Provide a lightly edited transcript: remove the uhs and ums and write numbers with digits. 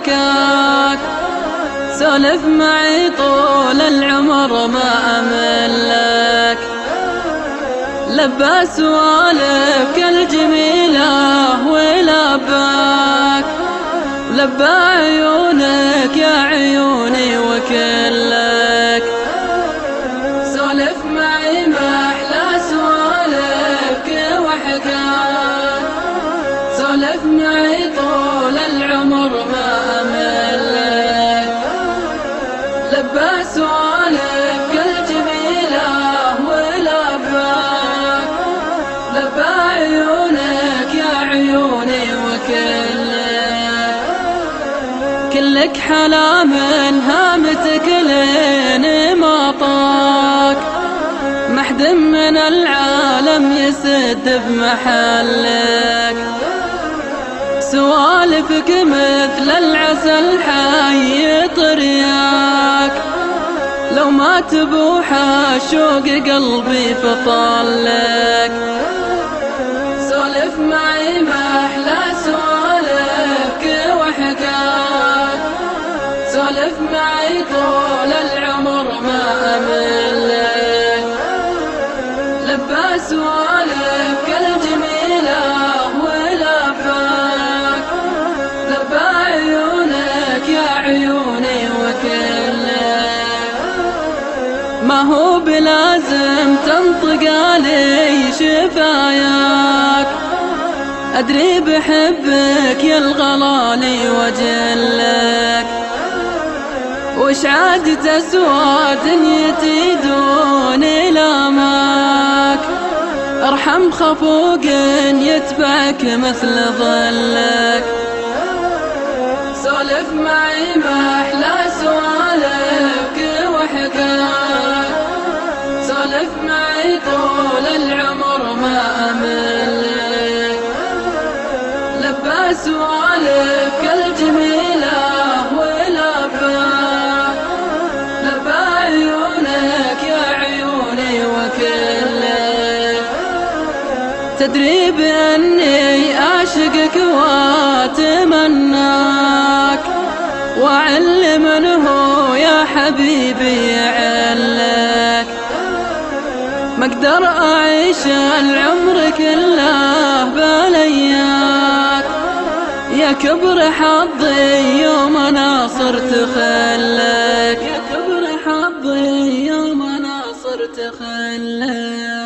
وحكاك، سولف معي طول العمر ما أملك. لبى سوالفك الجميلة ولباك، لبى عيونك يا عيوني وكلك. سولف معي ما أحلى سوالفك وحكاك، سولف معي طول العمر ما أملك. لبى سوالفك الجميلة ولباك، لبى عيونك يا عيوني وكلك. كلك حلا من هامتك لين ما طاك، محد من العالم يسد بمحلك. سوالفك مثل العسل حي طرياك، لو ما تبوح شوق قلبي فطالك. سولف معي ما أحلى سوالفك وحكاك، سولف معي طول العمر ما أملك. لبى سوالفك الجميلة ولباك، لبى عيونك يا عيوني وكلك. ما هو بلازم تنطق علي شفاياك، أدري بحبك يا الغلالي وجلك. وش عاد تسوى دنيتي دون لاماك، ارحم خفوق يتبعك مثل ظلك. سولف معي ما أحلى سوالفك وحكاك، سولف معي طول العمر ما أملك. لبى سوالفك الجميلة ولباك، لبى عيونك يا عيوني وكلك. تدري بأني أعشقك وأتمناك، وأعل منه يا حبيبي يعلك. ما أقدر أعيش العمر كله بلياك، يا كبر حظي يوم أنا صرت خلك، يا كبر حظي يوم أنا صرت خلك.